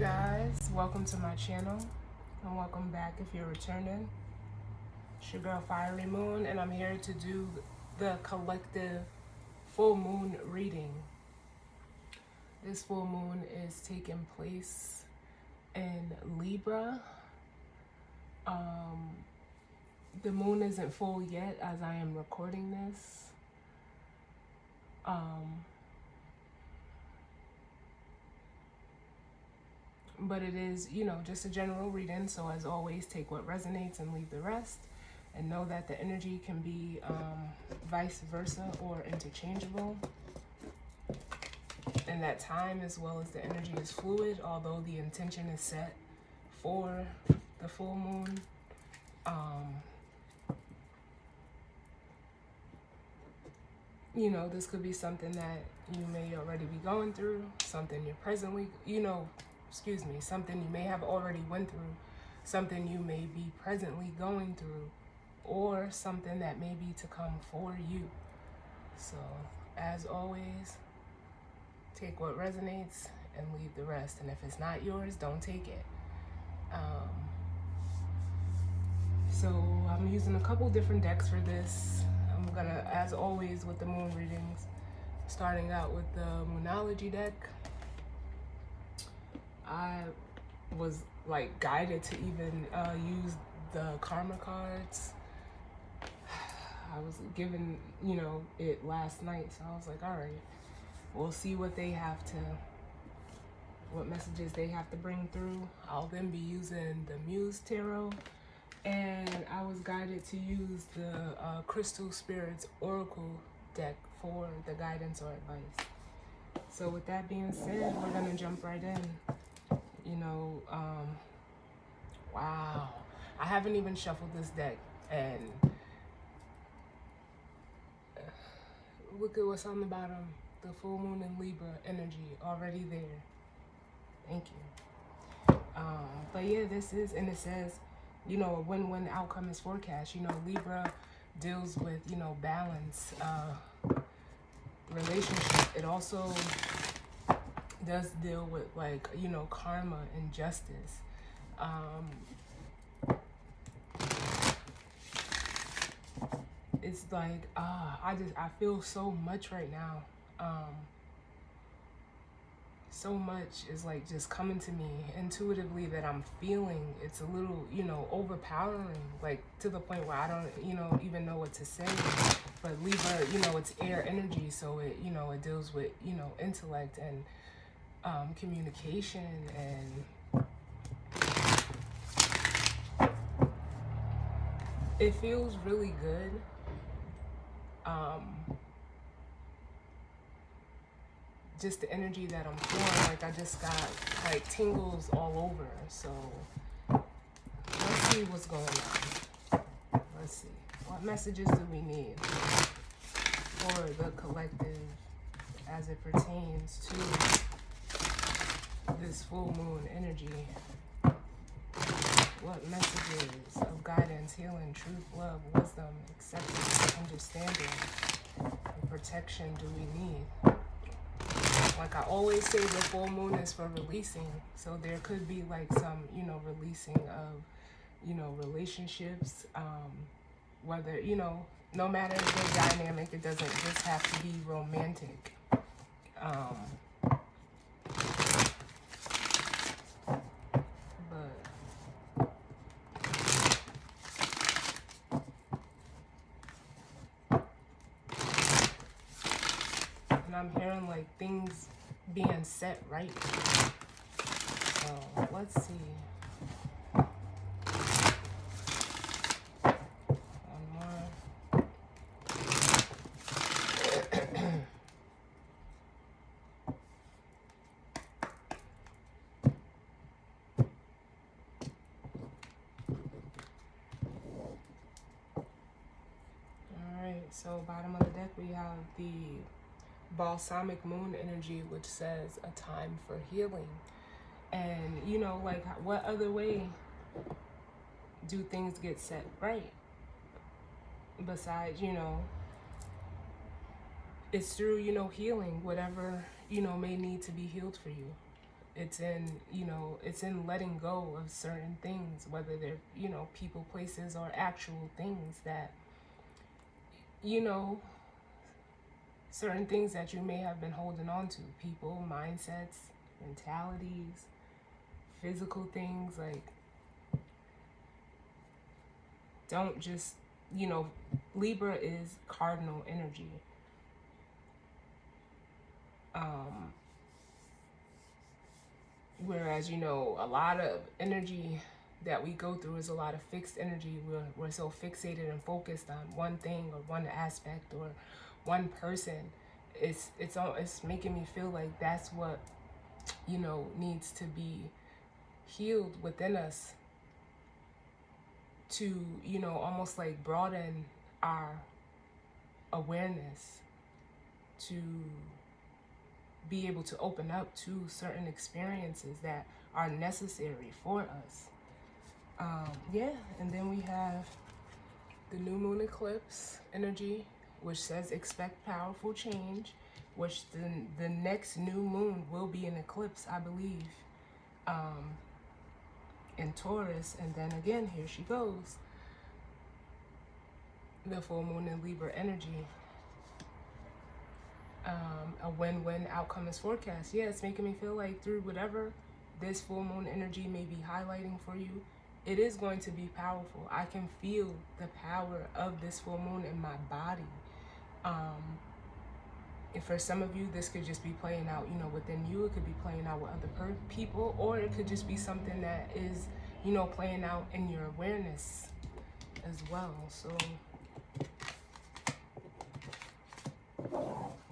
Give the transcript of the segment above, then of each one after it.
guys, welcome to my channel and welcome back if you're returning. It's your girl Fiery Moon, and I'm here to do the collective full moon reading. This full moon is taking place in Libra. The moon isn't full yet as I am recording this. But it is, just a general reading. So as always, take what resonates and leave the rest. And know that the energy can be vice versa or interchangeable. And that time as well as the energy is fluid, although the intention is set for the full moon. This could be something that you may already be going through, something you're presently, something you may have already went through, something you may be presently going through, or something that may be to come for you. So, as always, take what resonates and leave the rest. And if it's not yours, don't take it. So I'm using a couple different decks for this. I'm gonna, as always with the moon readings, starting out with the Moonology deck. I was guided to even use the karma cards. I was given, it last night, so I was like, all right, we'll see what messages they have to bring through. I'll then be using the Muse Tarot, and I was guided to use the Crystal Spirits Oracle deck for the guidance or advice. So with that being said, we're gonna jump right in. Wow, I haven't even shuffled this deck, and look at what's on the bottom. The full moon in Libra energy already there. Thank you. But yeah, this is, and it says, a win-win outcome is forecast. Libra deals with, balance, relationship. It also does deal with karma and justice. It's like, I feel so much right now. So much is just coming to me intuitively that I'm feeling. It's a little, overpowering, to the point where I don't, even know what to say. But Libra, it's air energy, so it, it deals with, intellect and communication, and it feels really good. Just the energy that I'm feeling, I just got tingles all over. So let's see what's going on. Let's see, what messages do we need for the collective as it pertains to this full moon energy? What messages of guidance, healing, truth, love, wisdom, acceptance, understanding, and protection do we need? Like I always say, the full moon is for releasing. So there could be some, releasing of, relationships, whether, no matter the dynamic, it doesn't just have to be romantic. And I'm hearing things being set right. So let's see. One more. Alright, so bottom of the deck we have the balsamic moon energy, which says a time for healing. And what other way do things get set right besides it's through healing whatever may need to be healed for you. It's in, it's in letting go of certain things, whether they're, people, places, or actual things that, you know, certain things that you may have been holding on to, people, mindsets, mentalities, physical things. Like, don't just, Libra is cardinal energy. Whereas, a lot of energy that we go through is a lot of fixed energy. We're so fixated and focused on one thing or one aspect or one person. It's making me feel like that's what, needs to be healed within us to, almost like broaden our awareness, to be able to open up to certain experiences that are necessary for us. Yeah, and then we have the new moon eclipse energy, which says expect powerful change, which the next new moon will be an eclipse, I believe, in Taurus. And then again, here she goes, the full moon in Libra energy. A win-win outcome is forecast. Yeah, it's making me feel like through whatever this full moon energy may be highlighting for you, it is going to be powerful. I can feel the power of this full moon in my body. And for some of you, this could just be playing out, within you. It could be playing out with other people, or it could just be something that is, playing out in your awareness as well. So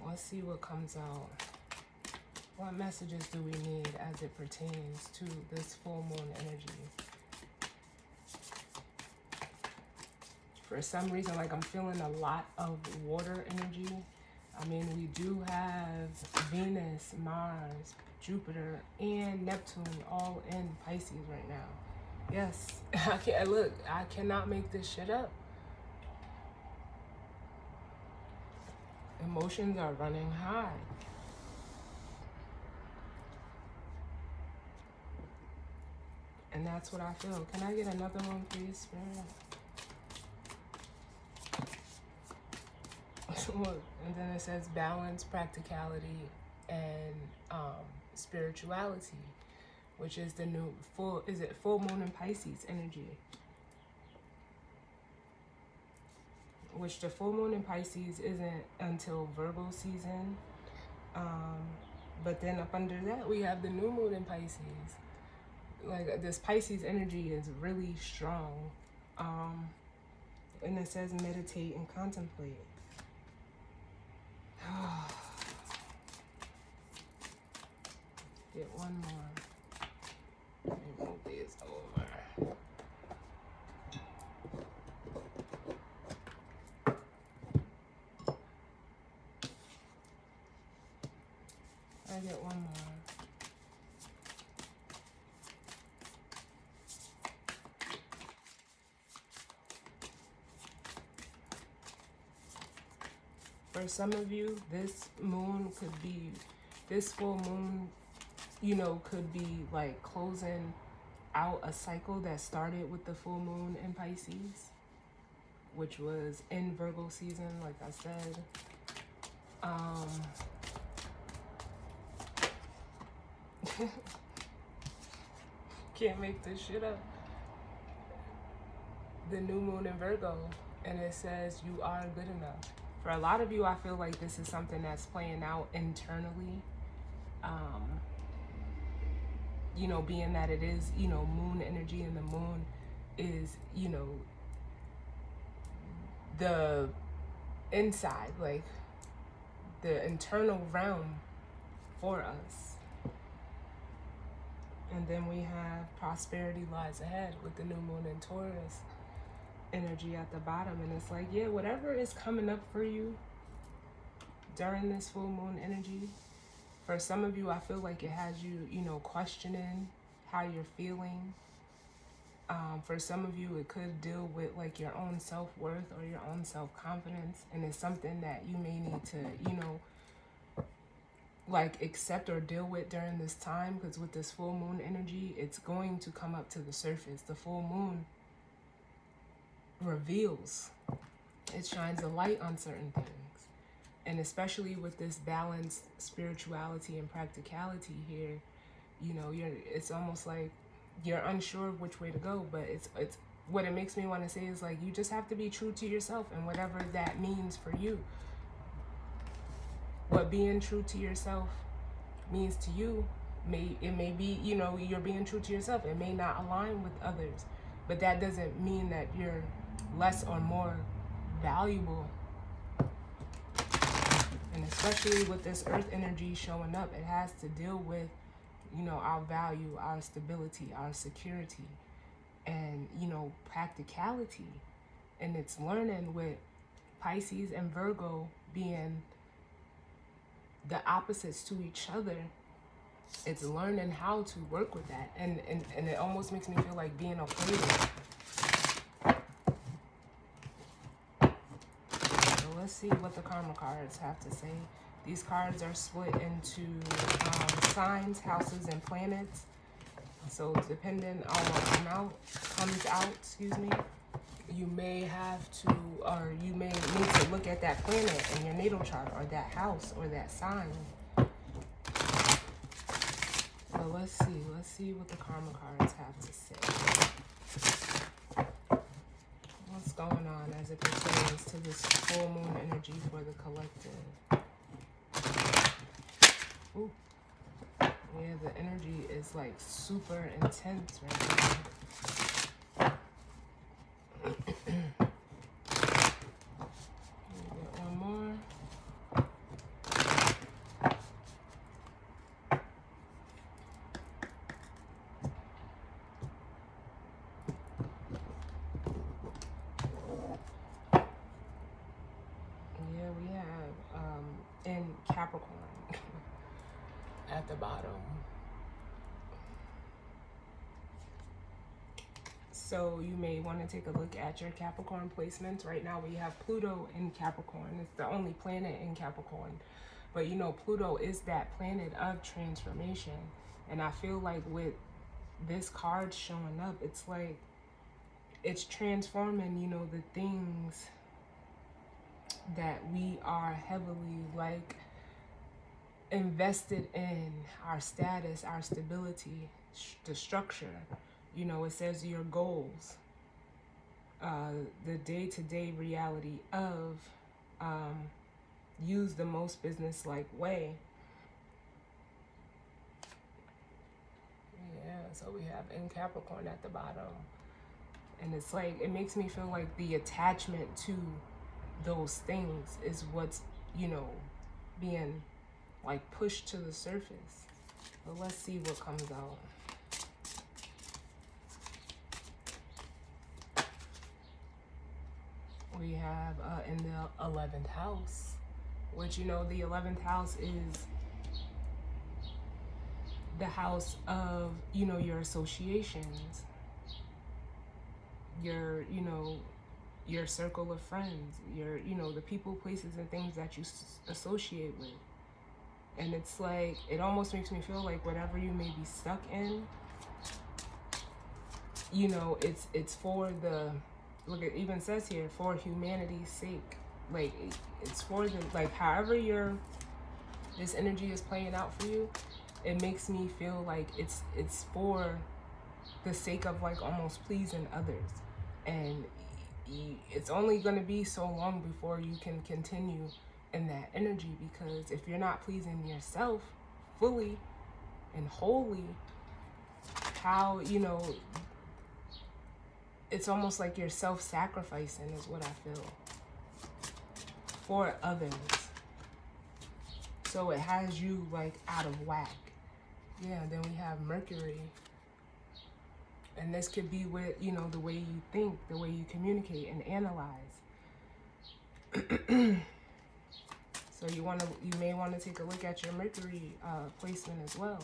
let's see what comes out. What messages do we need as it pertains to this full moon energy? For some reason, like, I'm feeling a lot of water energy. I mean, we do have Venus, Mars, Jupiter, and Neptune all in Pisces right now. Yes, I cannot make this shit up. Emotions are running high. And that's what I feel. Can I get another one, please, Spirit? And then it says balance, practicality, and spirituality, which is the new full moon in Pisces energy. Which the full moon in Pisces isn't until Virgo season. But then up under that, we have the new moon in Pisces. Like, this Pisces energy is really strong. And it says meditate and contemplate. Get one more. Let me move these over. I get one more. For some of you, this full moon, could be like closing out a cycle that started with the full moon in Pisces, which was in Virgo season, like I said. Can't make this shit up. The new moon in Virgo, and it says you are good enough. For a lot of you, I feel like this is something that's playing out internally. Being that it is, moon energy, and the moon is, the inside, like the internal realm for us. And then we have prosperity lies ahead with the new moon in Taurus energy at the bottom. And it's like, yeah, whatever is coming up for you during this full moon energy, for some of you, I feel like it has you, questioning how you're feeling. For some of you, it could deal with like your own self-worth or your own self-confidence. And it's something that you may need to, like accept or deal with during this time, because with this full moon energy, it's going to come up to the surface. The full moon reveals, it shines a light on certain things. And especially with this balanced spirituality and practicality here, you know, it's almost like you're unsure of which way to go, but it's what it makes me want to say is like, you just have to be true to yourself, and whatever that means for you. What being true to yourself means to you, it may be, you know, you're being true to yourself. It may not align with others, but that doesn't mean that you're less or more valuable. And especially with this earth energy showing up, it has to deal with, you know, our value, our stability, our security, and, you know, practicality. And it's learning with Pisces and Virgo being the opposites to each other. It's learning how to work with that. And it almost makes me feel like being okay with it. So let's see what the karma cards have to say. These cards are split into signs, houses, and planets. So depending on what comes out, you may have to, or you may need to look at that planet in your natal chart, or that house, or that sign. So let's see what the karma cards have to say. What's going on as it pertains to this full moon energy for the collective? Ooh. Yeah, the energy is like super intense right now. Get one more. Yeah, we have in Capricorn at the bottom. So you may want to take a look at your Capricorn placements. Right now we have Pluto in Capricorn. It's the only planet in Capricorn. But you know, Pluto is that planet of transformation. And I feel like with this card showing up, it's like it's transforming, you know, the things that we are heavily like invested in, our status, our stability, the structure. You know, it says your goals, the day-to-day reality of use the most business-like way. Yeah, so we have in Capricorn at the bottom. And it's like, it makes me feel like the attachment to those things is what's, you know, being like pushed to the surface. But let's see what comes out. We have in the 11th house, which, you know, the 11th house is the house of, you know, your associations, your, you know, your circle of friends, your, you know, the people, places, and things that you associate with. And it's like, it almost makes me feel like whatever you may be stuck in, you know, it's for the, look, it even says here, for humanity's sake. Like, it's for the, like, however this energy is playing out for you, it makes me feel like it's for the sake of like almost pleasing others. And it's only going to be so long before you can continue in that energy, because if you're not pleasing yourself fully and wholly, how, you know, it's almost like you're self-sacrificing is what I feel for others. So it has you like out of whack. Yeah, then we have Mercury. And this could be with, you know, the way you think, the way you communicate and analyze. So you may want to take a look at your Mercury placement as well.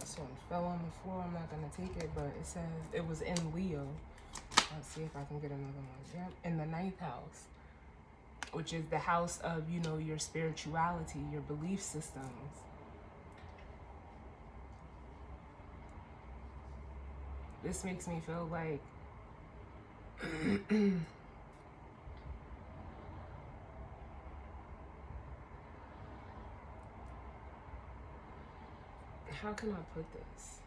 This one fell on the floor. I'm not going to take it, but it says it was in Leo. Let's see if I can get another one. Yep, in the 9th house. which is the house of, you know, your spirituality, your belief systems. This makes me feel like how can I put this?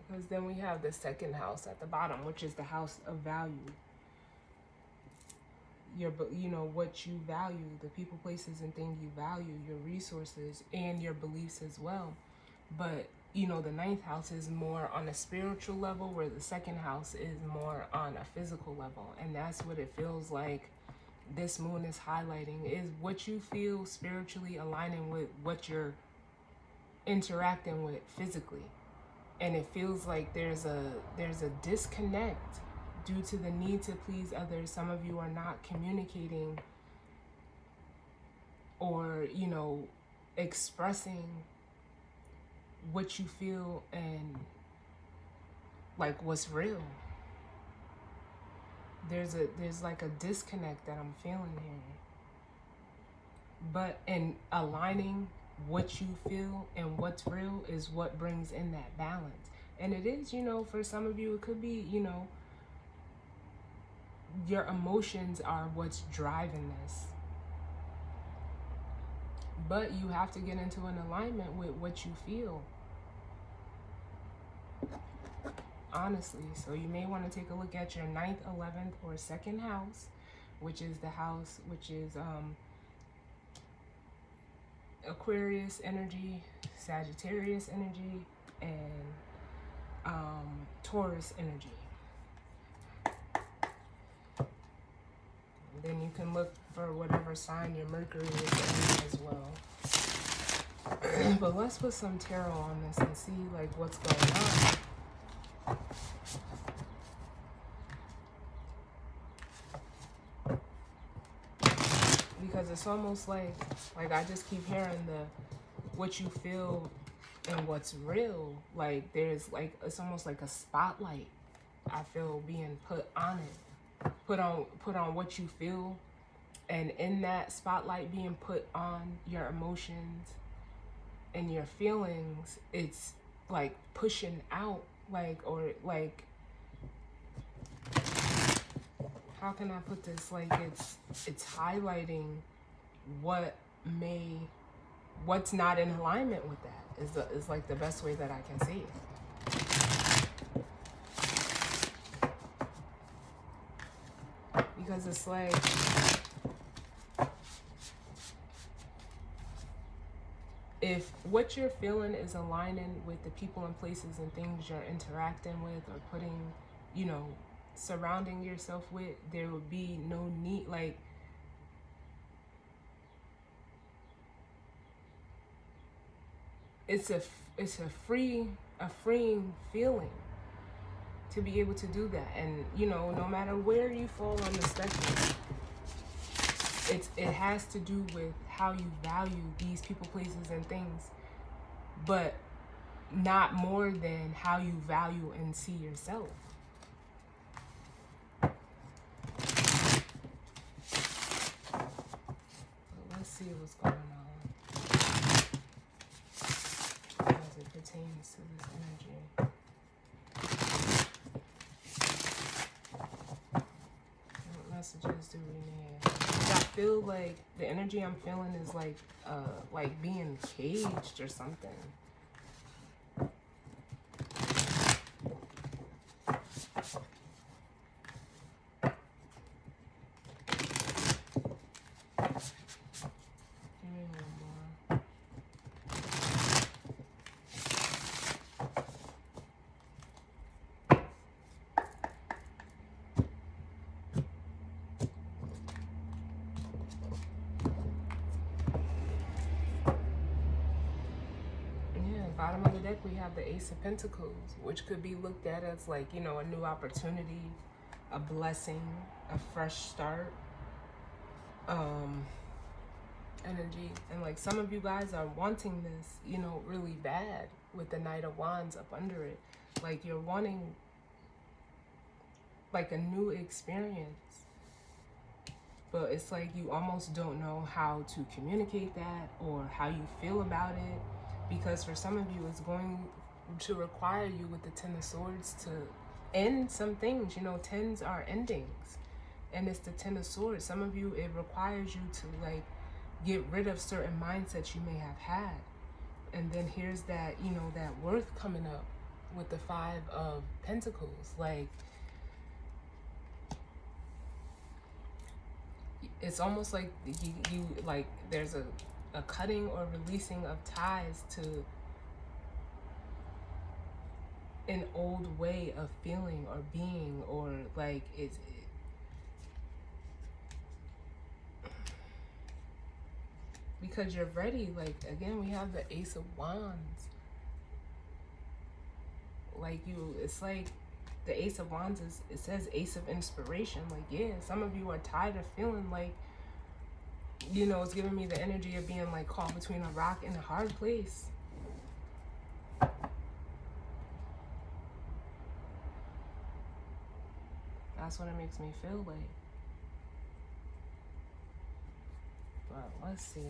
Because then we have the second house at the bottom, which is the house of value. You know, what you value, the people, places, and things you value, your resources, and your beliefs as well. But, you know, the ninth house is more on a spiritual level, where the second house is more on a physical level. And that's what it feels like this moon is highlighting, is what you feel spiritually aligning with what you're interacting with physically. And it feels like there's a disconnect due to the need to please others. Some of you are not communicating or, you know, expressing what you feel and like what's real. There's like a disconnect that I'm feeling here. But in aligning what you feel and what's real is what brings in that balance. And it is, you know, for some of you, it could be, you know, your emotions are what's driving this. But you have to get into an alignment with what you feel. Honestly. So you may want to take a look at your 9th, 11th, or 2nd house, which is the house, which is Aquarius energy, Sagittarius energy, and Taurus energy. And then you can look for whatever sign your Mercury is in as well. But let's put some tarot on this and see like what's going on. Because it's almost like I just keep hearing what you feel and what's real. Like there's like, it's almost like a spotlight I feel being put on it. Put on what you feel, and in that spotlight being put on your emotions and your feelings, it's like pushing out, like, or like, how can I put this? Like it's highlighting what's not in alignment with that is like the best way that I can see it. Because it's like, if what you're feeling is aligning with the people and places and things you're interacting with or putting, you know, surrounding yourself with, there would be no need, like, it's a freeing feeling to be able to do that. And, you know, no matter where you fall on the spectrum, it has to do with how you value these people, places, and things, but not more than how you value and see yourself. But let's see what's going on as it pertains to this energy. What messages do we need? I feel like the energy I'm feeling is like being caged or something. Give me one more. Bottom of the deck, we have the Ace of Pentacles, which could be looked at as like, you know, a new opportunity, a blessing, a fresh start, energy. And like some of you guys are wanting this, you know, really bad with the Knight of Wands up under it. Like you're wanting like a new experience. but it's like you almost don't know how to communicate that or how you feel about it, because for some of you it's going to require you with the Ten of Swords to end some things. You know, tens are endings, and it's the Ten of Swords. Some of you, it requires you to like get rid of certain mindsets you may have had. And then here's that, you know, that worth coming up with the Five of Pentacles. Like, it's almost like you like there's a cutting or releasing of ties to an old way of feeling or being, or like because you're ready. Like, again, we have the Ace of Wands. Like, it's like the Ace of Wands is, it says Ace of Inspiration. Like, yeah, some of you are tired of feeling like, you know, it's giving me the energy of being like caught between a rock and a hard place. That's what it makes me feel like. But let's see.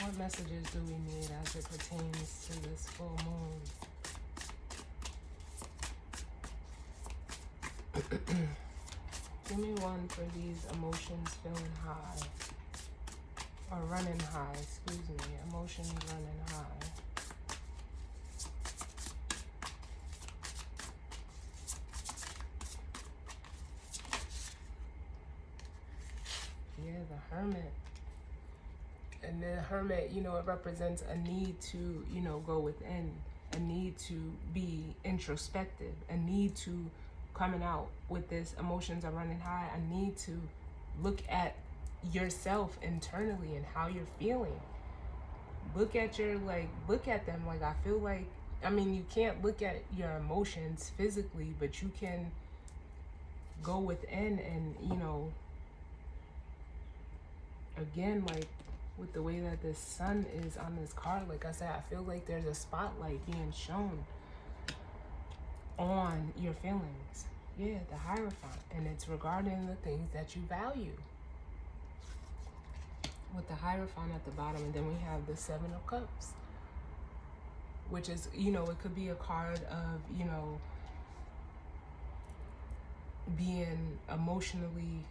What messages do we need as it pertains to this full moon? Give me one for these emotions feeling high. Or running high, excuse me. Emotions running high. Yeah, the Hermit. And the Hermit, you know, it represents a need to, you know, go within, a need to be introspective, a need to coming out with this emotions are running high, a need to look at yourself internally and how you're feeling. Look at your, like, look at them. Like, I feel like, I mean, you can't look at your emotions physically, but you can go within and, you know, again, like, with the way that this sun is on this card, like I said, I feel like there's a spotlight being shown on your feelings. Yeah, the Hierophant. And it's regarding the things that you value. With the Hierophant at the bottom, and then we have the Seven of Cups, which is, you know, it could be a card of, you know, being emotionally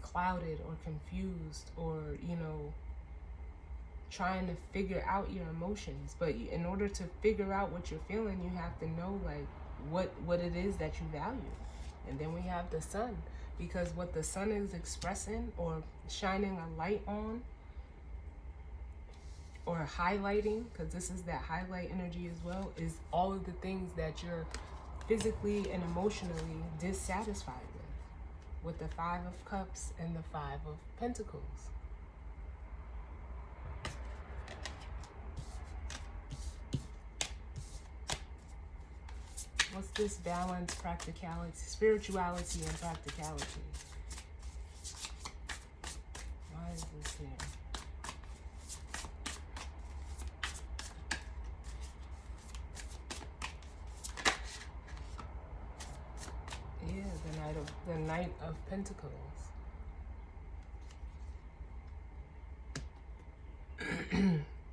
clouded or confused, or, you know, trying to figure out your emotions. But in order to figure out what you're feeling, you have to know, like, what it is that you value. And then we have the sun, because what the sun is expressing or shining a light on or highlighting, because this is that highlight energy as well, is all of the things that you're physically and emotionally dissatisfied with the Five of Cups and the Five of Pentacles. What's this balance, practicality, spirituality and practicality? Why is this here? Yeah, the Knight of Pentacles.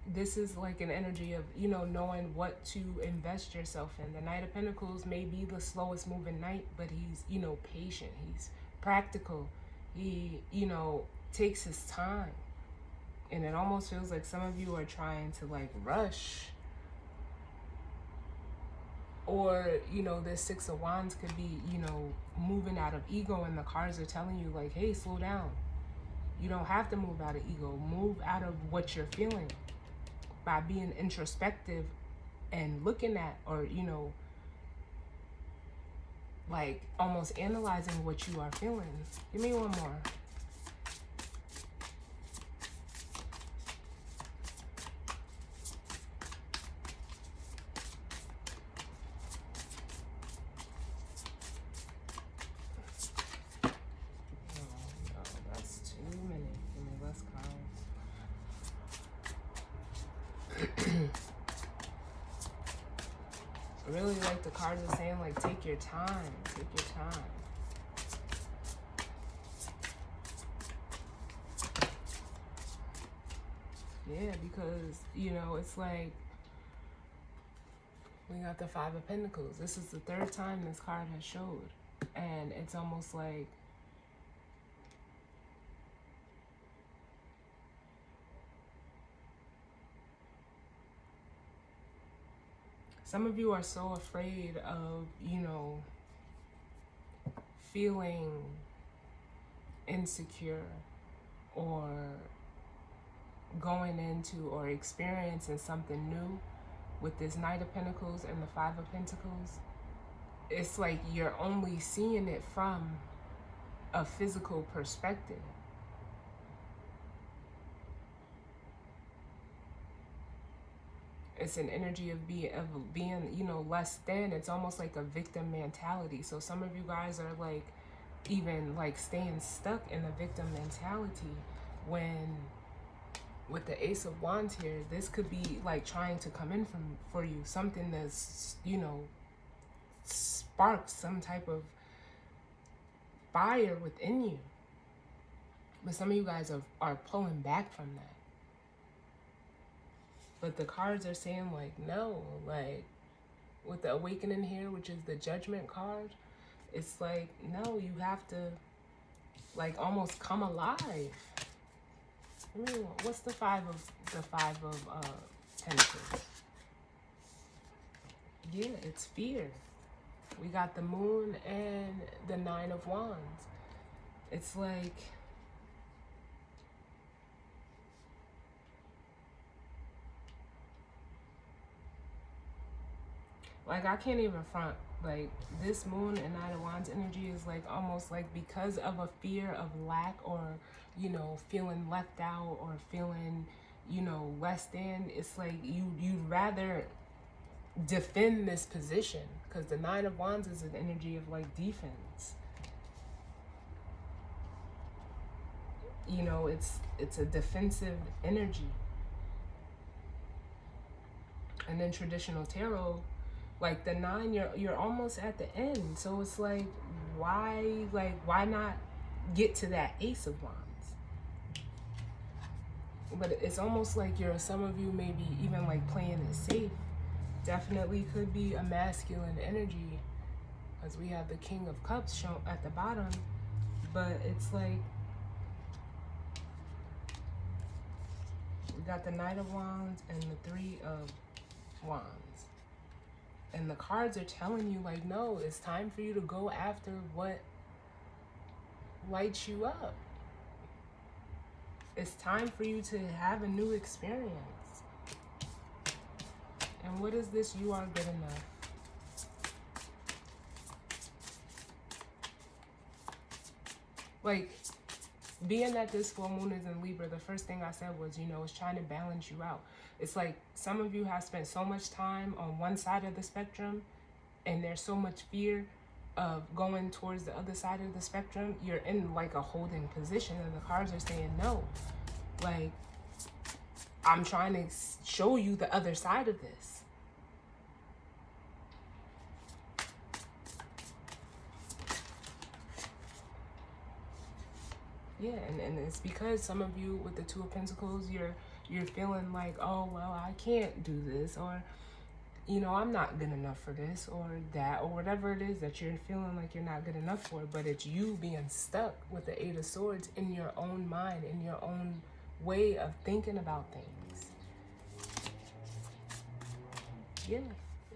This is like an energy of, you know, knowing what to invest yourself in. The Knight of Pentacles may be the slowest moving knight, but he's, you know, patient. He's practical. He, you know, takes his time. And it almost feels like some of you are trying to, like, rush. Or, you know, this Six of Wands could be, you know, moving out of ego, and the cards are telling you, like, hey, slow down. You don't have to move out of ego. Move out of what you're feeling by being introspective and looking at, or, you know, like almost analyzing what you are feeling. Give me one more. Really, like, the cards are saying, like, take your time. Take your time. Yeah, because, you know, it's like we got the Five of Pentacles. This is the third time this card has showed. And it's almost like some of you are so afraid of, you know, feeling insecure or going into or experiencing something new with this Knight of Pentacles and the Five of Pentacles. It's like you're only seeing it from a physical perspective. It's an energy of being, you know, less than. It's almost like a victim mentality. So some of you guys are like even like staying stuck in the victim mentality when with the Ace of Wands here, this could be like trying to come in for you, something that's, you know, sparks some type of fire within you. But some of you guys are pulling back from that. But the cards are saying like, no, like with the Awakening here, which is the Judgment card, it's like, no, you have to like almost come alive. Ooh, what's the five of Pentacles? Yeah, it's fear. We got the Moon and the Nine of Wands. It's like I can't even front. Like this Moon and Nine of Wands energy is like almost like because of a fear of lack or, you know, feeling left out or feeling, you know, less than. It's like you'd rather defend this position because the Nine of Wands is an energy of like defense. You know, it's a defensive energy. And then traditional tarot, like the 9, you're almost at the end. So it's like why not get to that Ace of Wands? But it's almost like some of you maybe even like playing it safe. Definitely could be a masculine energy, because we have the King of Cups shown at the bottom. But it's like we got the Knight of Wands and the Three of Wands. And the cards are telling you like, no, it's time for you to go after what lights you up. It's time for you to have a new experience. And what is this? You are good enough. Like, being that this full moon is in Libra, the first thing I said was, you know, it's trying to balance you out. It's like some of you have spent so much time on one side of the spectrum and there's so much fear of going towards the other side of the spectrum. You're in like a holding position and the cards are saying no. Like, I'm trying to show you the other side of this. Yeah, and it's because some of you with the Two of Pentacles, you're feeling like, oh, well, I can't do this, or, you know, I'm not good enough for this, or that, or whatever it is that you're feeling like you're not good enough for. But it's you being stuck with the Eight of Swords in your own mind, in your own way of thinking about things. Yeah.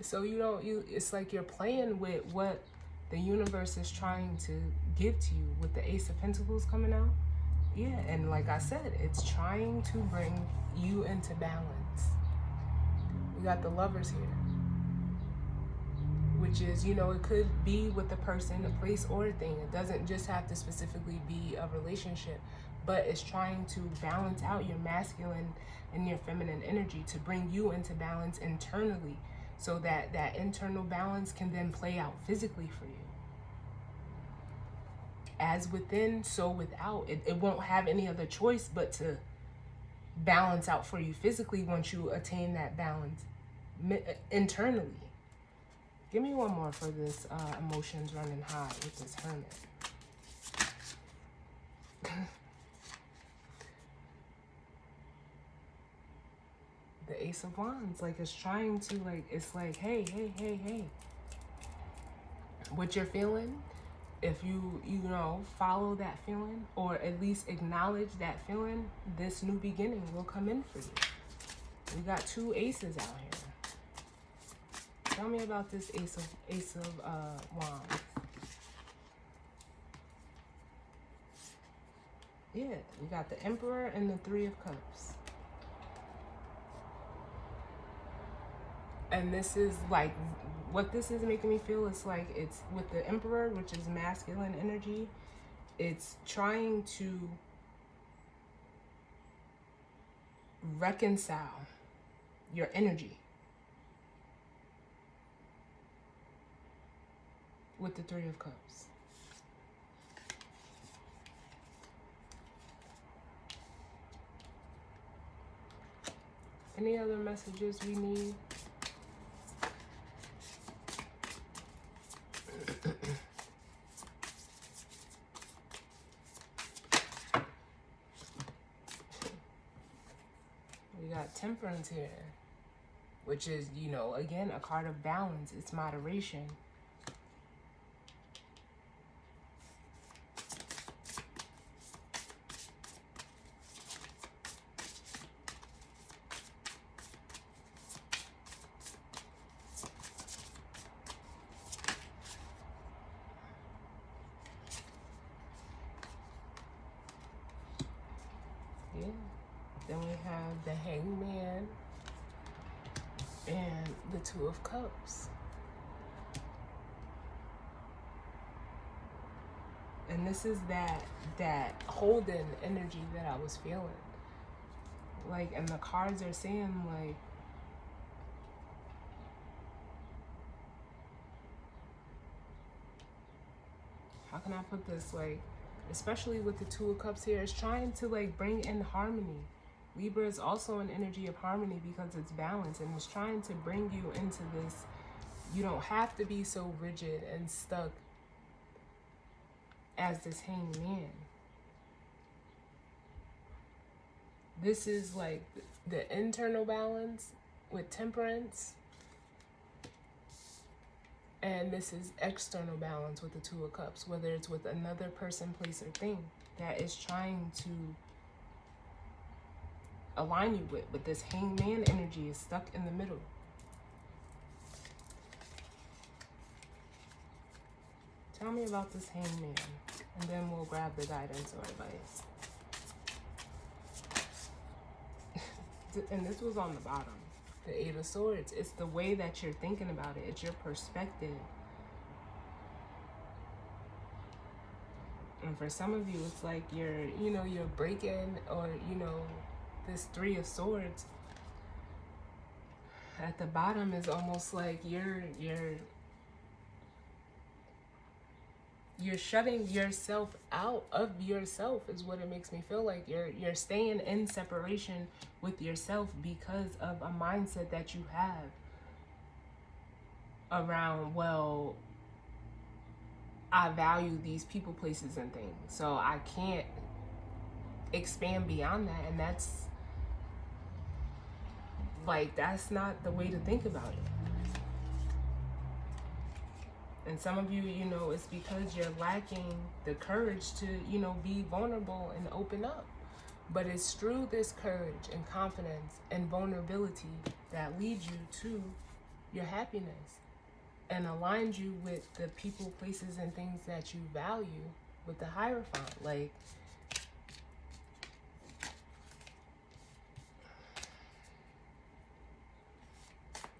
So it's like you're playing with what the universe is trying to give to you with the Ace of Pentacles coming out. Yeah, and like I said, it's trying to bring you into balance. We got the Lovers here, which is, you know, it could be with a person, a place, or a thing. It doesn't just have to specifically be a relationship, but it's trying to balance out your masculine and your feminine energy to bring you into balance internally, so that that internal balance can then play out physically for you. As within, so without. It won't have any other choice but to balance out for you physically once you attain that balance internally. Give me one more for this emotions running high with this Hermit. the Ace of Wands. Like, it's trying to, like, it's like, hey, hey, hey, hey. What you're feeling, if you know, follow that feeling, or at least acknowledge that feeling, this new beginning will come in for you. We got two aces out here. Tell me about this Ace of Wands. Yeah, we got the Emperor and the Three of Cups. And this is like, what this is making me feel is like, it's with the Emperor, which is masculine energy, it's trying to reconcile your energy with the Three of Cups. Any other messages we need? We got Temperance here, which is, you know, again, a card of balance. It's moderation. Yeah. Then we have the Hangman and the Two of Cups. And this is that holding energy that I was feeling. Like, and the cards are saying, like, how can I put this? Like, especially with the Two of Cups here, it's trying to, like, bring in harmony. Libra is also an energy of harmony because it's balance, and it's trying to bring you into this. You don't have to be so rigid and stuck as this Hanged Man. This is like the internal balance with Temperance, and this is external balance with the Two of Cups, whether it's with another person, place, or thing that is trying to align you with. But this Hanged Man energy is stuck in the middle. Tell me about this Hanged Man, and then we'll grab the guidance or advice. And this was on the bottom, the Eight of Swords. It's the way that you're thinking about it. It's your perspective. And for some of you, it's like you're breaking, or, this Three of Swords. At the bottom is almost like you're shutting yourself out of yourself, is what it makes me feel like. You're staying in separation with yourself because of a mindset that you have around, well, I value these people, places, and things, so I can't expand beyond that. And that's not the way to think about it. And some of you, it's because you're lacking the courage to, be vulnerable and open up. But it's through this courage and confidence and vulnerability that leads you to your happiness and aligns you with the people, places, and things that you value with the Hierophant. Like,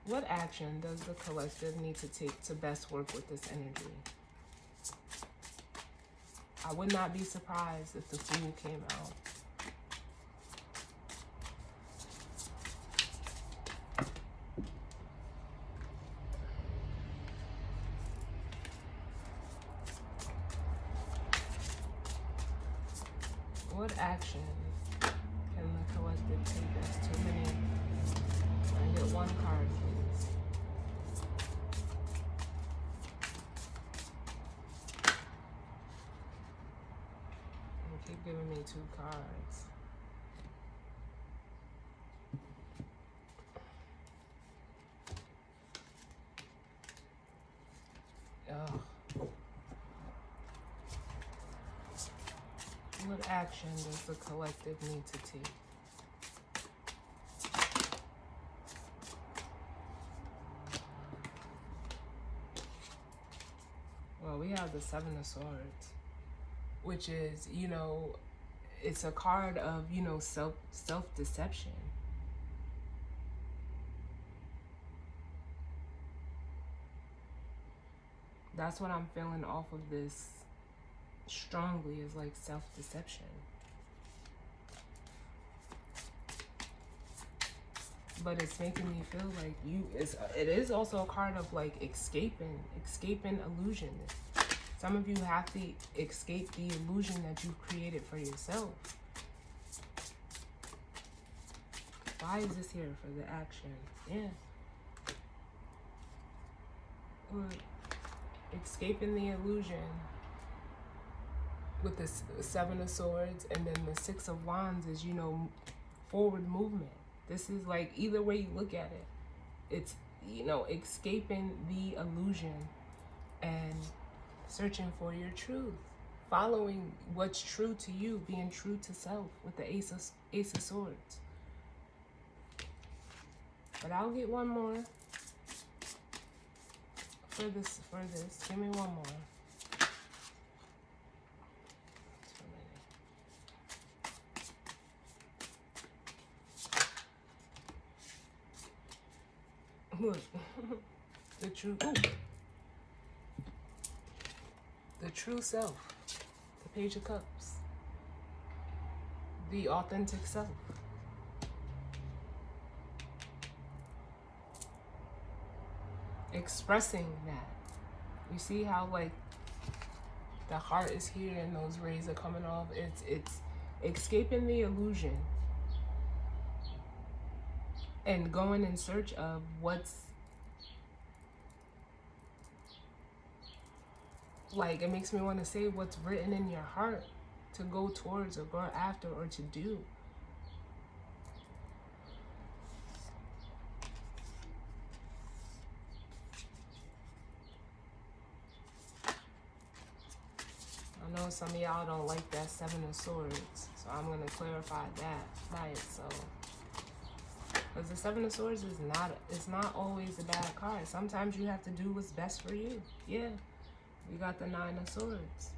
what action does the collective need to take to best work with this energy? I would not be surprised if the Fool came out. What action can the collective take? That's too many. I get one card, please. You keep giving me two cards. What action does the collective need to take? Well, we have the Seven of Swords, which is, you know, it's a card of, you know, self-deception. That's what I'm feeling off of this strongly, is like self-deception. But it's making me feel like it is also a card of like escaping illusion. Some of you have to escape the illusion that you've created for yourself. Why is this here for the action? Yeah. Or escaping the illusion with the Seven of Swords, and then the Six of Wands is, you know, forward movement. This is like, either way you look at it, it's, you know, escaping the illusion and searching for your truth, following what's true to you, being true to self with the Ace of Swords. But I'll get one more for this. Give me one more. Look, the true self, the Page of Cups, the authentic self. Expressing that. You see how like the heart is here and those rays are coming off. It's escaping the illusion and going in search of what's, like, it makes me want to say what's written in your heart to go towards or go after or to do. I know some of y'all don't like that Seven of Swords, so I'm going to clarify that by itself. Because the Seven of Swords is not always a bad card. Sometimes you have to do what's best for you. Yeah. We got the Nine of Swords.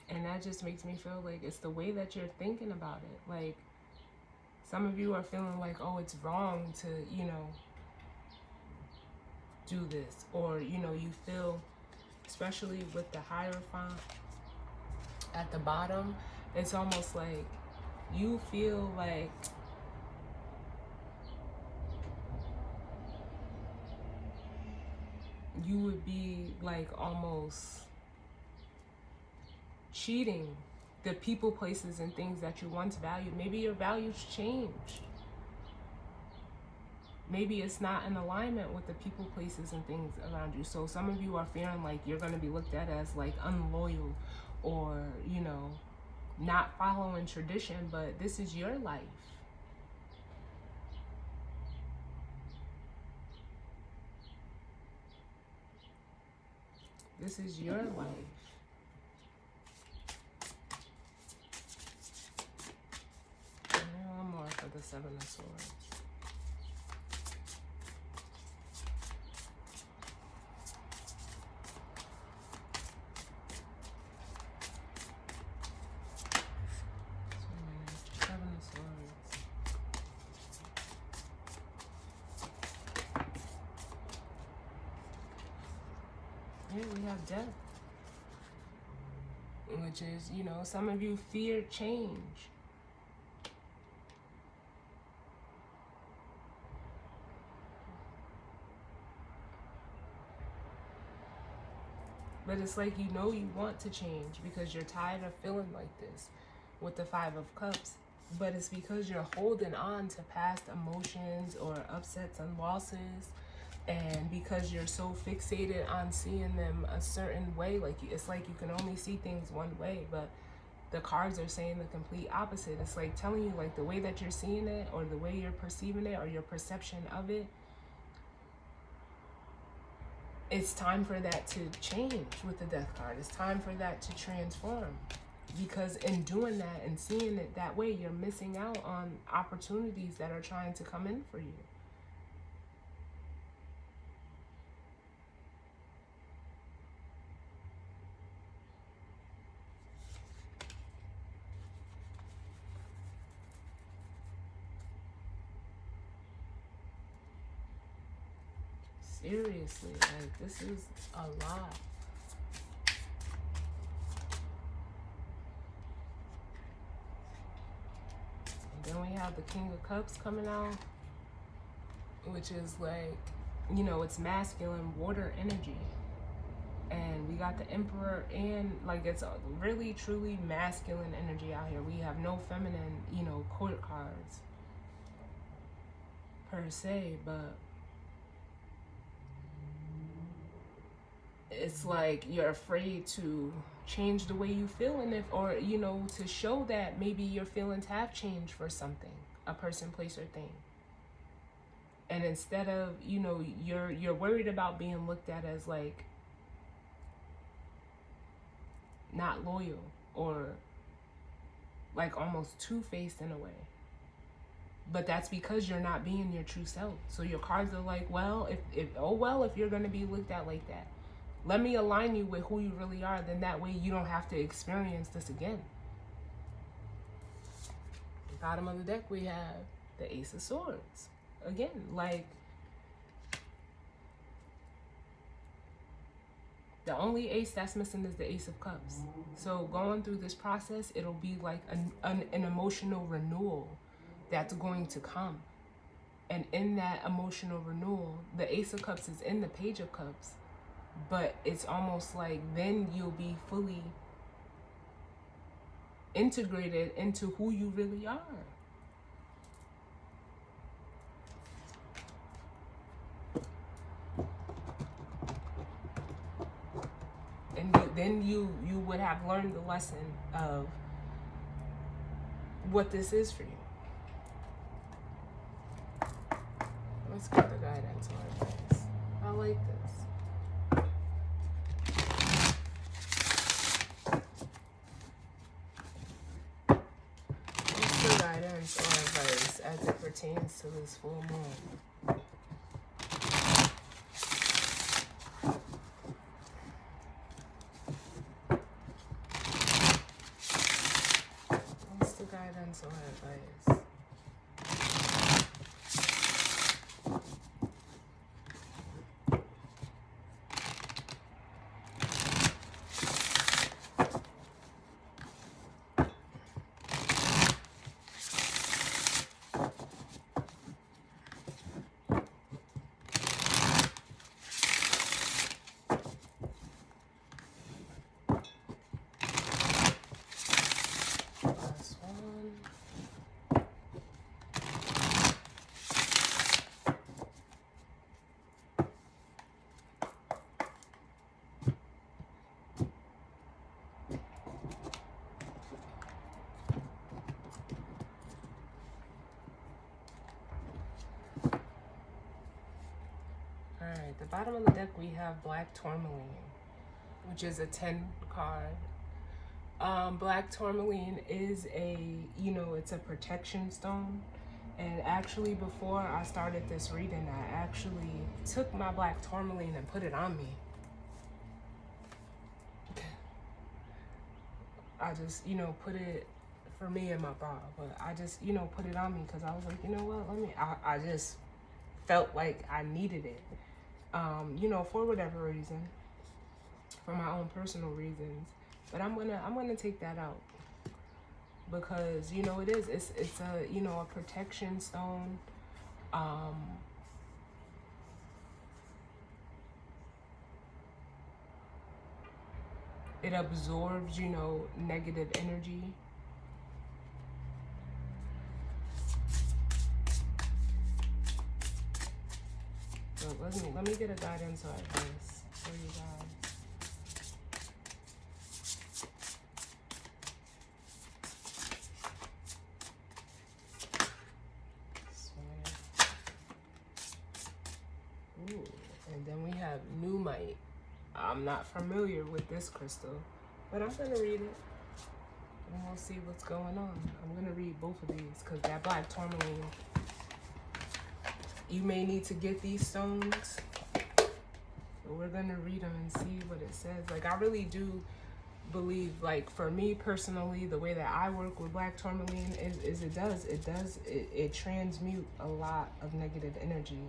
And that just makes me feel like it's the way that you're thinking about it. Like, some of you are feeling like, oh, it's wrong to, you know, do this. Or, you know, you feel, especially with the Hierophant at the bottom, it's almost like you feel like you would be like almost cheating the people, places, and things that you once valued. Maybe your values changed. Maybe it's not in alignment with the people, places, and things around you. So some of you are feeling like you're going to be looked at as like unloyal, or, you know, not following tradition, but this is your life. This is your life. And one more for the Seven of Swords. Here we have death, which is, you know, some of you fear change. But it's like, you know, you want to change because you're tired of feeling like this with the Five of Cups. But it's because you're holding on to past emotions or upsets and losses. And because you're so fixated on seeing them a certain way, like, it's like you can only see things one way, but the cards are saying the complete opposite. It's like telling you, like, the way that you're seeing it, or the way you're perceiving it, or your perception of it, it's time for that to change with the Death card. It's time for that to transform. Because in doing that and seeing it that way, you're missing out on opportunities that are trying to come in for you. Seriously, like, this is a lot. And then we have the King of Cups coming out, which is like, you know, it's masculine water energy. And we got the Emperor, and like, it's a really truly masculine energy out here. We have no feminine, you know, court cards per se, but it's like you're afraid to change the way you feel, and if, or, you know, to show that maybe your feelings have changed for something, a person, place, or thing. And instead of, you know, you're worried about being looked at as like not loyal, or like almost two-faced in a way. But that's because you're not being your true self. So your cards are like, well, if you're going to be looked at like that, let me align you with who you really are. Then that way you don't have to experience this again. Bottom of the deck, we have the Ace of Swords. Again, like, the only ace that's missing is the Ace of Cups. So going through this process, it'll be like an emotional renewal that's going to come. And in that emotional renewal, the Ace of Cups is in the Page of Cups. But it's almost like then you'll be fully integrated into who you really are. And then you would have learned the lesson of what this is for you. Let's get the guidance on this. I like this. Guidance or advice as it pertains to this full moon. What's the guidance or advice? Alright, the bottom of the deck we have Black Tourmaline, which is a 10 card. Black Tourmaline is it's a protection stone. And actually, before I started this reading, I actually took my Black Tourmaline and put it on me. I just, put it for me and my bra, but I just, put it on me because I was like, you know what, I just felt like I needed it. For whatever reason, for my own personal reasons, but I'm gonna take that out because it's a protection stone. It absorbs negative energy. So let me get a guidance or advice for you guys. Ooh, and then we have New Might. I'm not familiar with this crystal, but I'm going to read it and we'll see what's going on. I'm going to read both of these because that black tourmaline, you may need to get these stones, but we're going to read them and see what it says. Like, I really do believe, like, for me personally, the way that I work with black tourmaline is it transmute a lot of negative energy.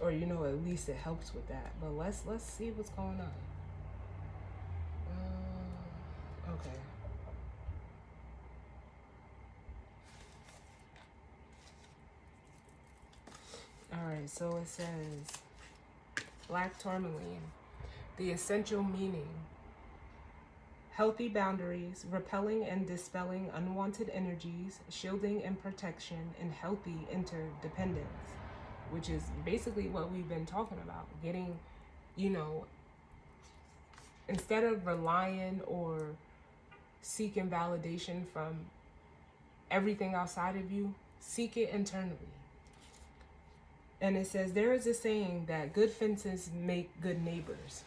Or, you know, at least it helps with that. But let's see what's going on. Okay. All right, so it says black tourmaline, the essential meaning: healthy boundaries, repelling and dispelling unwanted energies, shielding and protection, and healthy interdependence, which is basically what we've been talking about. Getting, you know, instead of relying or seeking validation from everything outside of you, seek it internally. And it says, there is a saying that good fences make good neighbors.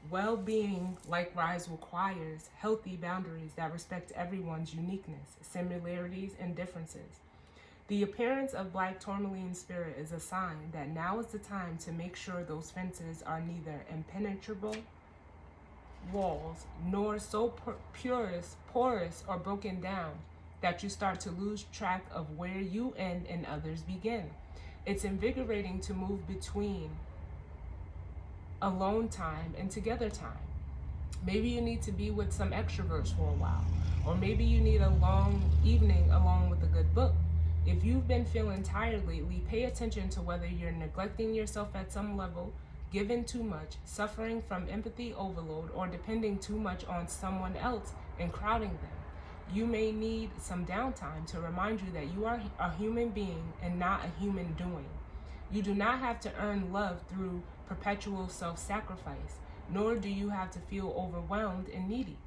Well-being likewise requires healthy boundaries that respect everyone's uniqueness, similarities, and differences. The appearance of black tourmaline spirit is a sign that now is the time to make sure those fences are neither impenetrable walls nor so porous or broken down that you start to lose track of where you end and others begin. It's invigorating to move between alone time and together time. Maybe you need to be with some extroverts for a while, or maybe you need a long evening along with a good book. If you've been feeling tired lately, pay attention to whether you're neglecting yourself at some level, giving too much, suffering from empathy overload, or depending too much on someone else and crowding them. You may need some downtime to remind you that you are a human being and not a human doing. You do not have to earn love through perpetual self-sacrifice, nor do you have to feel overwhelmed and needy.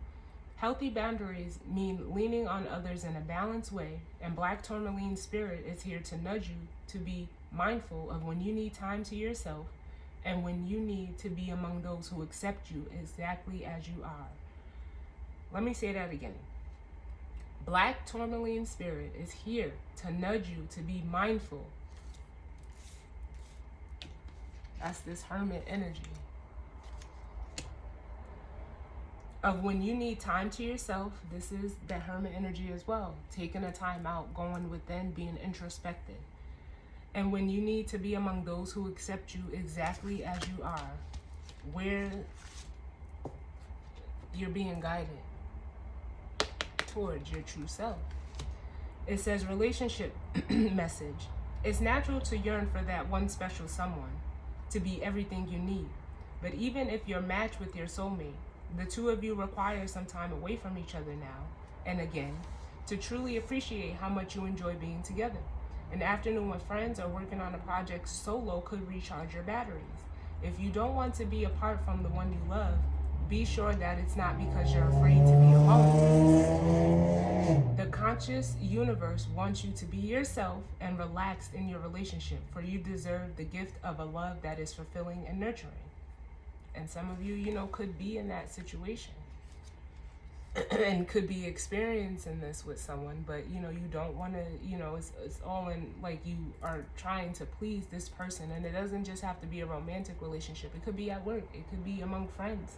Healthy boundaries mean leaning on others in a balanced way, and black tourmaline spirit is here to nudge you to be mindful of when you need time to yourself and when you need to be among those who accept you exactly as you are. Let me say that again. Black tourmaline spirit is here to nudge you to be mindful. That's this hermit energy. Of when you need time to yourself. This is the hermit energy as well. Taking a time out, going within, being introspective. And when you need to be among those who accept you exactly as you are, where you're being guided towards your true self. It says relationship message. It's natural to yearn for that one special someone, to be everything you need. But even if you're matched with your soulmate, the two of you require some time away from each other now and again to truly appreciate how much you enjoy being together. An afternoon with friends or working on a project solo could recharge your batteries. If you don't want to be apart from the one you love, be sure that it's not because you're afraid to be alone. The conscious universe wants you to be yourself and relaxed in your relationship, for you deserve the gift of a love that is fulfilling and nurturing. And some of you, could be in that situation and could be experiencing this with someone, but, you don't want to, it's all in, like, you are trying to please this person. And it doesn't just have to be a romantic relationship. It could be at work. It could be among friends.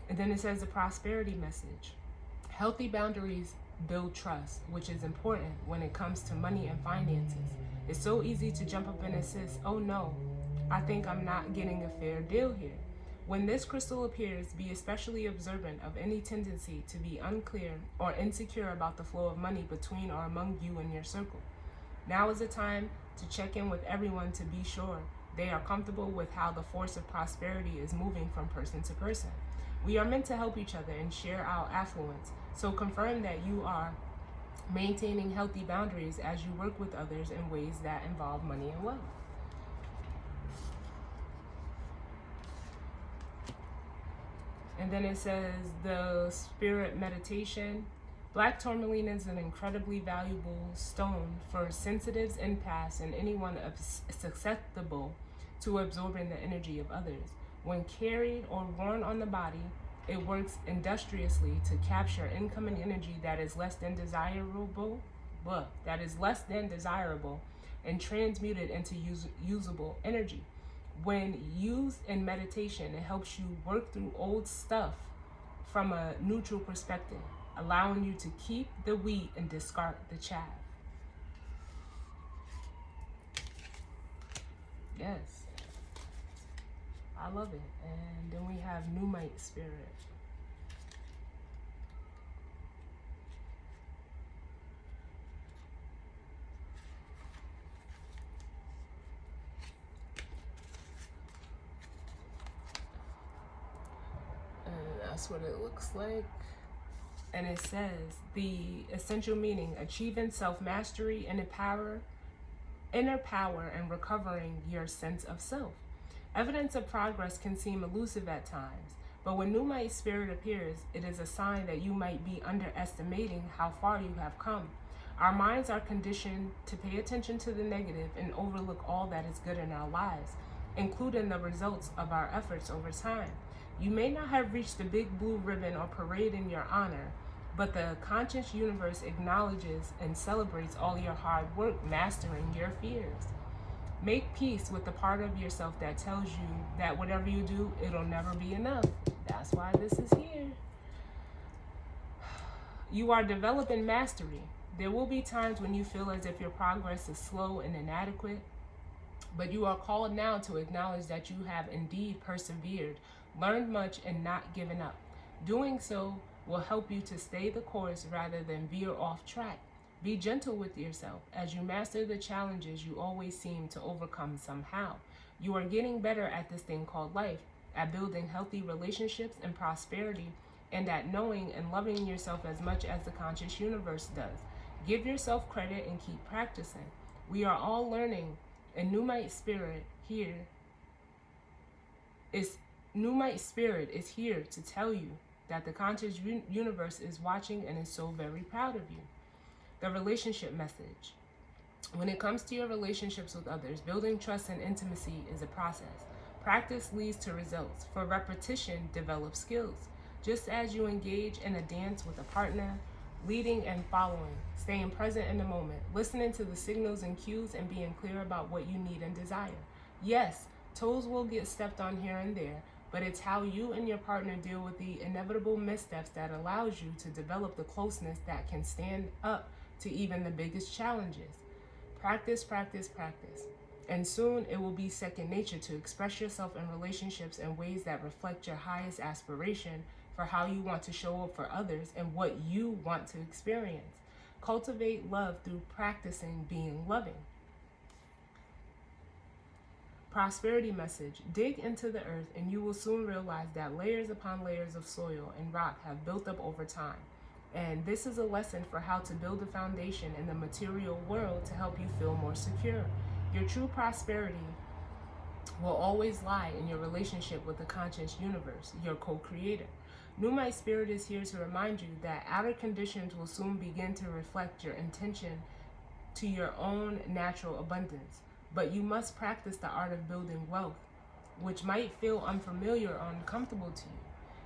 And then it says the prosperity message. Healthy boundaries build trust, which is important when it comes to money and finances. It's so easy to jump up and insist, oh no, I think I'm not getting a fair deal here. When this crystal appears, be especially observant of any tendency to be unclear or insecure about the flow of money between or among you and your circle. Now is the time to check in with everyone to be sure they are comfortable with how the force of prosperity is moving from person to person. We are meant to help each other and share our affluence, so confirm that you are maintaining healthy boundaries as you work with others in ways that involve money and wealth. And then it says the spirit meditation. Black tourmaline is an incredibly valuable stone for sensitives, empaths, and anyone susceptible to absorbing the energy of others. When carried or worn on the body, it works industriously to capture incoming energy that is less than desirable, and transmute it into usable energy. When used in meditation, it helps you work through old stuff from a neutral perspective, allowing you to keep the wheat and discard the chaff. Yes, I love it. And then we have Numite spirit. And that's what it looks like. And it says the essential meaning: achieving self-mastery and inner power and recovering your sense of self. Evidence of progress can seem elusive at times, but when Numite spirit appears, it is a sign that you might be underestimating how far you have come. Our minds are conditioned to pay attention to the negative and overlook all that is good in our lives, including the results of our efforts over time. You may not have reached the big blue ribbon or parade in your honor, but the conscious universe acknowledges and celebrates all your hard work mastering your fears. Make peace with the part of yourself that tells you that whatever you do, it'll never be enough. That's why this is here. You are developing mastery. There will be times when you feel as if your progress is slow and inadequate, but you are called now to acknowledge that you have indeed persevered, learned much, and not given up. Doing so will help you to stay the course rather than veer off track. Be gentle with yourself. As you master the challenges, you always seem to overcome somehow. You are getting better at this thing called life, at building healthy relationships and prosperity, and at knowing and loving yourself as much as the conscious universe does. Give yourself credit and keep practicing. We are all learning, and Numite spirit is here to tell you that the conscious universe is watching and is so very proud of you. The relationship message. When it comes to your relationships with others, building trust and intimacy is a process. Practice leads to results, for repetition develops skills. Just as you engage in a dance with a partner, leading and following, staying present in the moment, listening to the signals and cues, and being clear about what you need and desire. Yes, toes will get stepped on here and there, but it's how you and your partner deal with the inevitable missteps that allows you to develop the closeness that can stand up to even the biggest challenges. Practice, practice, practice. And soon it will be second nature to express yourself in relationships in ways that reflect your highest aspiration for how you want to show up for others and what you want to experience. Cultivate love through practicing being loving. Prosperity message. Dig into the earth and you will soon realize that layers upon layers of soil and rock have built up over time. And this is a lesson for how to build a foundation in the material world to help you feel more secure. Your true prosperity will always lie in your relationship with the conscious universe, your co-creator. Numite spirit is here to remind you that outer conditions will soon begin to reflect your intention to your own natural abundance. But you must practice the art of building wealth, which might feel unfamiliar or uncomfortable to you.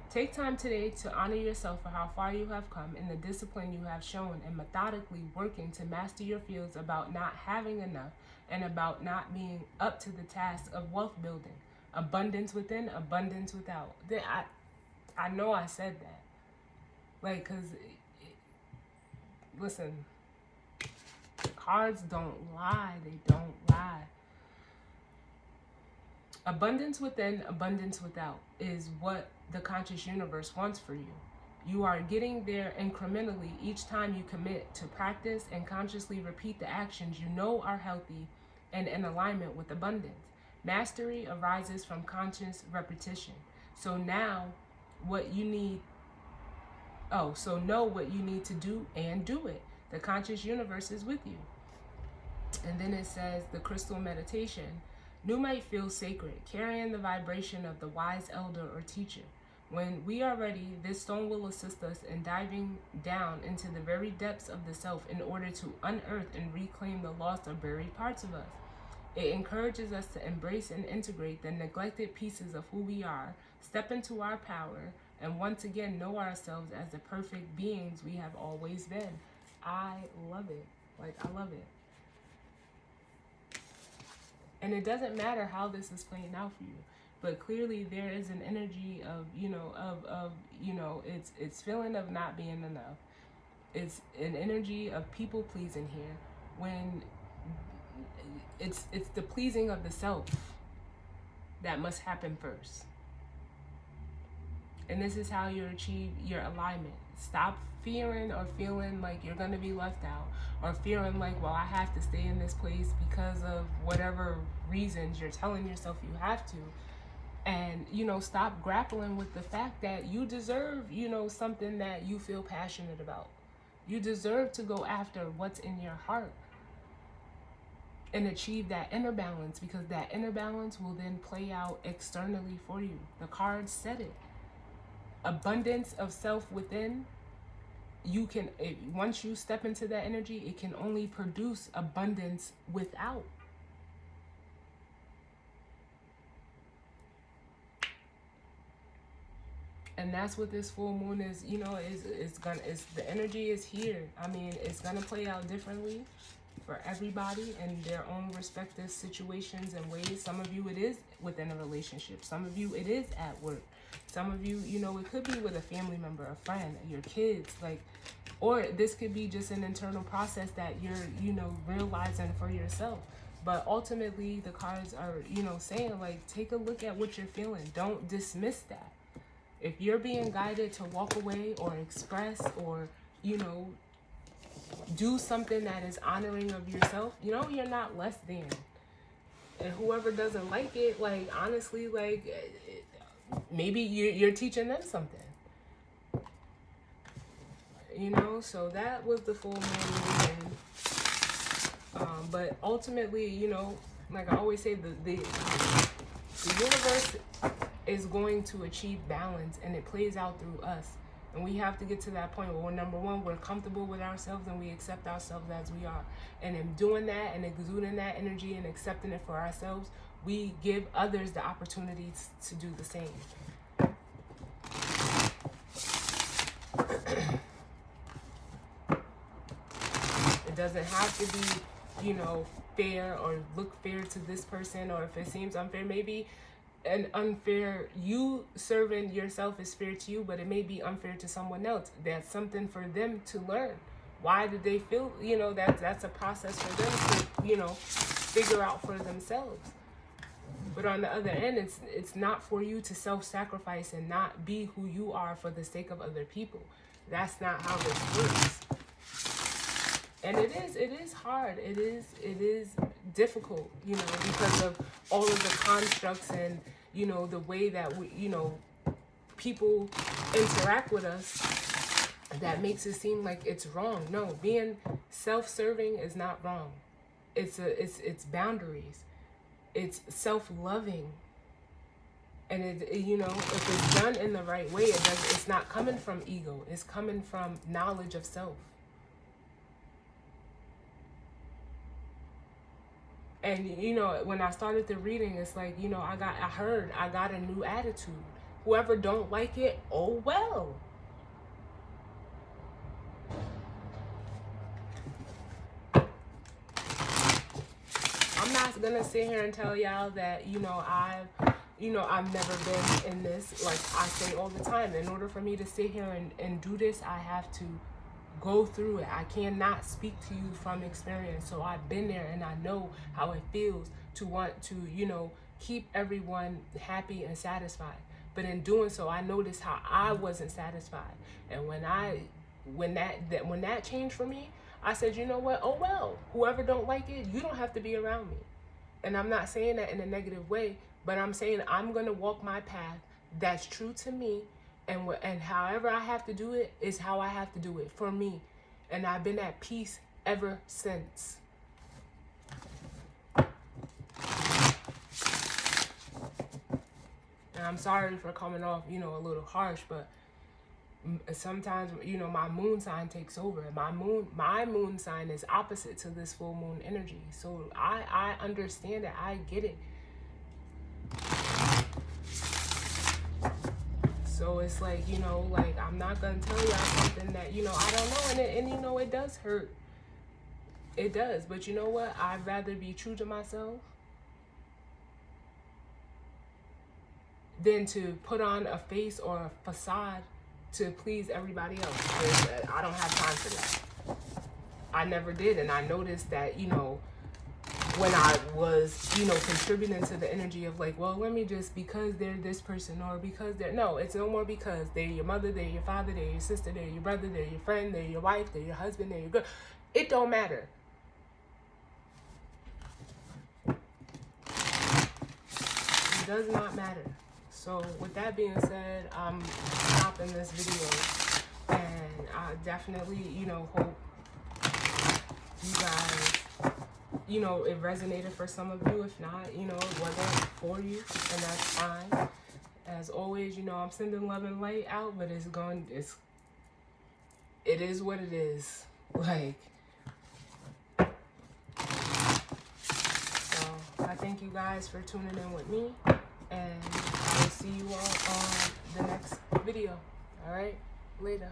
Take time today to honor yourself for how far you have come and the discipline you have shown in methodically working to master your fears about not having enough and about not being up to the task of wealth building. Abundance within, abundance without. I know I said that. Like, because, listen, cards don't lie. They don't lie. Abundance within, abundance without is what the conscious universe wants for you. You are getting there incrementally each time you commit to practice and consciously repeat the actions you know are healthy and in alignment with abundance. Mastery arises from conscious repetition. So know what you need to do and do it. The conscious universe is with you. And then it says the crystal meditation. Numite feels sacred, carrying the vibration of the wise elder or teacher. When we are ready, this stone will assist us in diving down into the very depths of the self in order to unearth and reclaim the lost or buried parts of us. It encourages us to embrace and integrate the neglected pieces of who we are, step into our power, and once again know ourselves as the perfect beings we have always been. I love it. Like, I love it. And it doesn't matter how this is playing out for you, but clearly there is an energy of, it's feeling of not being enough. It's an energy of people pleasing here, when it's the pleasing of the self that must happen first. And this is how you achieve your alignment. Stop fearing or feeling like you're going to be left out, or feeling like, well, I have to stay in this place because of whatever reasons you're telling yourself you have to. And, stop grappling with the fact that you deserve, something that you feel passionate about. You deserve to go after what's in your heart and achieve that inner balance, because that inner balance will then play out externally for you. The cards said it. Abundance of self within, once you step into that energy, it can only produce abundance without. And that's what this full moon is, the energy is here. I mean, it's gonna play out differently for everybody in their own respective situations and ways. Some of you, it is within a relationship. Some of you, it is at work. Some of you, it could be with a family member, a friend, your kids, or this could be just an internal process that you're, realizing for yourself. But ultimately, the cards are, saying, take a look at what you're feeling. Don't dismiss that. If you're being guided to walk away or express or, do something that is honoring of yourself, you're not less than. And whoever doesn't like it, honestly, maybe you're teaching them something. So that was the full moon weekend. But ultimately, like I always say, the universe is going to achieve balance, and it plays out through us. And we have to get to that point where, number one, we're comfortable with ourselves and we accept ourselves as we are. And in doing that and exuding that energy and accepting it for ourselves, we give others the opportunities to do the same. It doesn't have to be, fair or look fair to this person, or if it seems unfair, maybe an unfair, you serving yourself is fair to you, but it may be unfair to someone else. That's something for them to learn. Why did they feel, that's a process for them to, figure out for themselves. But on the other end, it's not for you to self-sacrifice and not be who you are for the sake of other people. That's not how this works. And it is hard. It is difficult, because of all of the constructs and, the way that we, people interact with us, that makes it seem like it's wrong. No, being self-serving is not wrong. It's boundaries. It's self-loving. And if it's done in the right way, it's not coming from ego. It's coming from knowledge of self. And, when I started the reading, it's like, I got a new attitude. Whoever don't like it, oh well. I'm not gonna sit here and tell y'all that, I've never been in this. Like I say all the time, in order for me to sit here and do this, I have to go through it. I cannot speak to you from experience. So I've been there and I know how it feels to want to, keep everyone happy and satisfied. But in doing so, I noticed how I wasn't satisfied. And when that changed for me, I said, you know what? Oh well, whoever don't like it, you don't have to be around me. And I'm not saying that in a negative way, but I'm saying I'm gonna walk my path that's true to me. And however I have to do it is how I have to do it for me. And I've been at peace ever since. And I'm sorry for coming off, you know, a little harsh, but sometimes, you know, my moon sign takes over. My moon sign is opposite to this full moon energy. So I understand it. I get it. So it's like, you know, like, I'm not gonna tell y'all something that, you know, I don't know. And you know, it does hurt. It does. But you know what? I'd rather be true to myself than to put on a face or a facade to please everybody else. I don't have time for that. I never did. And I noticed that, you know, when I was, you know, contributing to the energy of like, well, let me just, because they're this person, or because they're, no, it's no more because. They're your mother, they're your father, they're your sister, they're your brother, they're your friend, they're your wife, they're your husband, they're your girl. It don't matter. It does not matter. So with that being said, I'm stopping this video, and I definitely, you know, hope you guys, you know, it resonated for some of you. If not, you know, it wasn't for you, and that's fine. As always, you know, I'm sending love and light out, but it is what it is. Like, so I thank you guys for tuning in with me, and I'll see you all on the next video. All right, later.